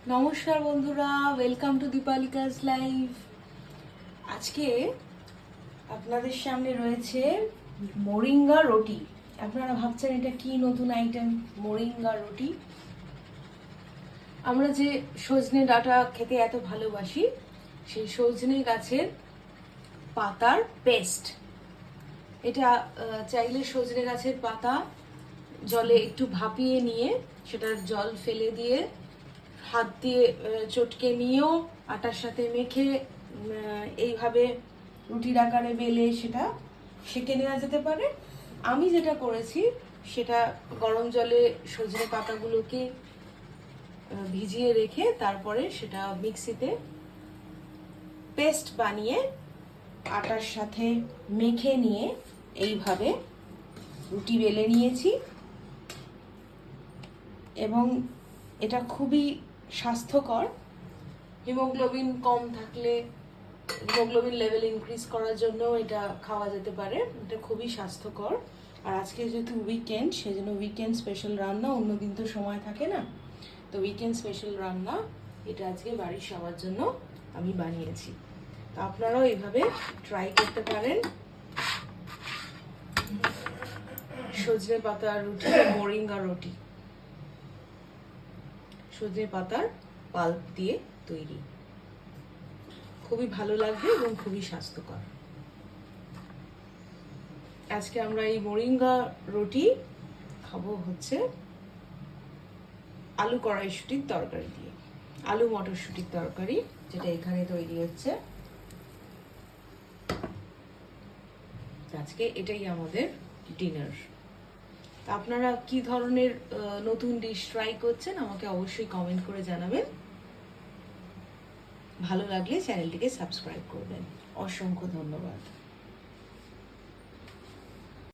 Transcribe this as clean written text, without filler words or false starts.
নমস্কার বন্ধুরা, welcome to দীপালিকাস live. আজকে আপনাদের সামনে রয়েছে মোরিঙ্গা রুটি। আপনারা ভাবছেন এটা কি নতুন আইটেম, মোরিঙ্গা রুটি। আমরা যে সজনে ডাঁটা খেতে এত ভালোবাসি, সেই সজনে গাছের পাতার পেস্ট। এটা চাইলে সজনে গাছের পাতা জলে একটু ভাপিয়ে নিয়ে সেটার জল ফেলে দিয়ে হাত দিয়ে চটকে নিয়েও আটার সাথে মেখে এইভাবে রুটির আকারে বেলে সেটা সেঁকে নেওয়া যেতে পারে। আমি যেটা করেছি সেটা গরম জলে সজনে পাতাগুলোকে ভিজিয়ে রেখে তারপরে সেটা মিক্সিতে পেস্ট বানিয়ে আটার সাথে মেখে নিয়ে এইভাবে রুটি বেলে নিয়েছি। এবং এটা খুবই স্বাস্থ্যকর। হিমোগ্লোবিন কম থাকলে হিমোগ্লোবিন লেভেল ইনক্রিজ করার জন্য এটা খাওয়া যেতে পারে। এটা খুবই স্বাস্থ্যকর। আর আজকে যেহেতু উইকেন্ড, সেজন্য উইকেন্ড স্পেশাল রান্না, অন্যদিন তো সময় থাকে না, তো উইকেন্ড স্পেশাল রান্না এটা আজকে বাড়ির সবার জন্য আমি বানিয়েছি। তো আপনারাও এইভাবে ট্রাই করতে পারেন। সজনে পাতার রুটি, মোরিঙ্গা রুটি সজনে পাতার পাল্প দিয়ে তৈরি, খুবই ভালো লাগবে এবং খুবই স্বাস্থ্যকর। আজকে আমরা এই মোরিঙ্গা রুটি খাবো হচ্ছে আলু কড়াইশুটির তরকারি দিয়ে, আলু মটরশুটির তরকারি, যেটা এখানে তৈরি হচ্ছে। আজকে এটাই আমাদের ডিনার। আপনারা কি ধরনের নতুন ডিশ ট্রাই করছেন আমাকে অবশ্যই কমেন্ট করে জানাবেন। ভালো লাগলে চ্যানেলটিকে সাবস্ক্রাইব করবেন। অসংখ্য ধন্যবাদ।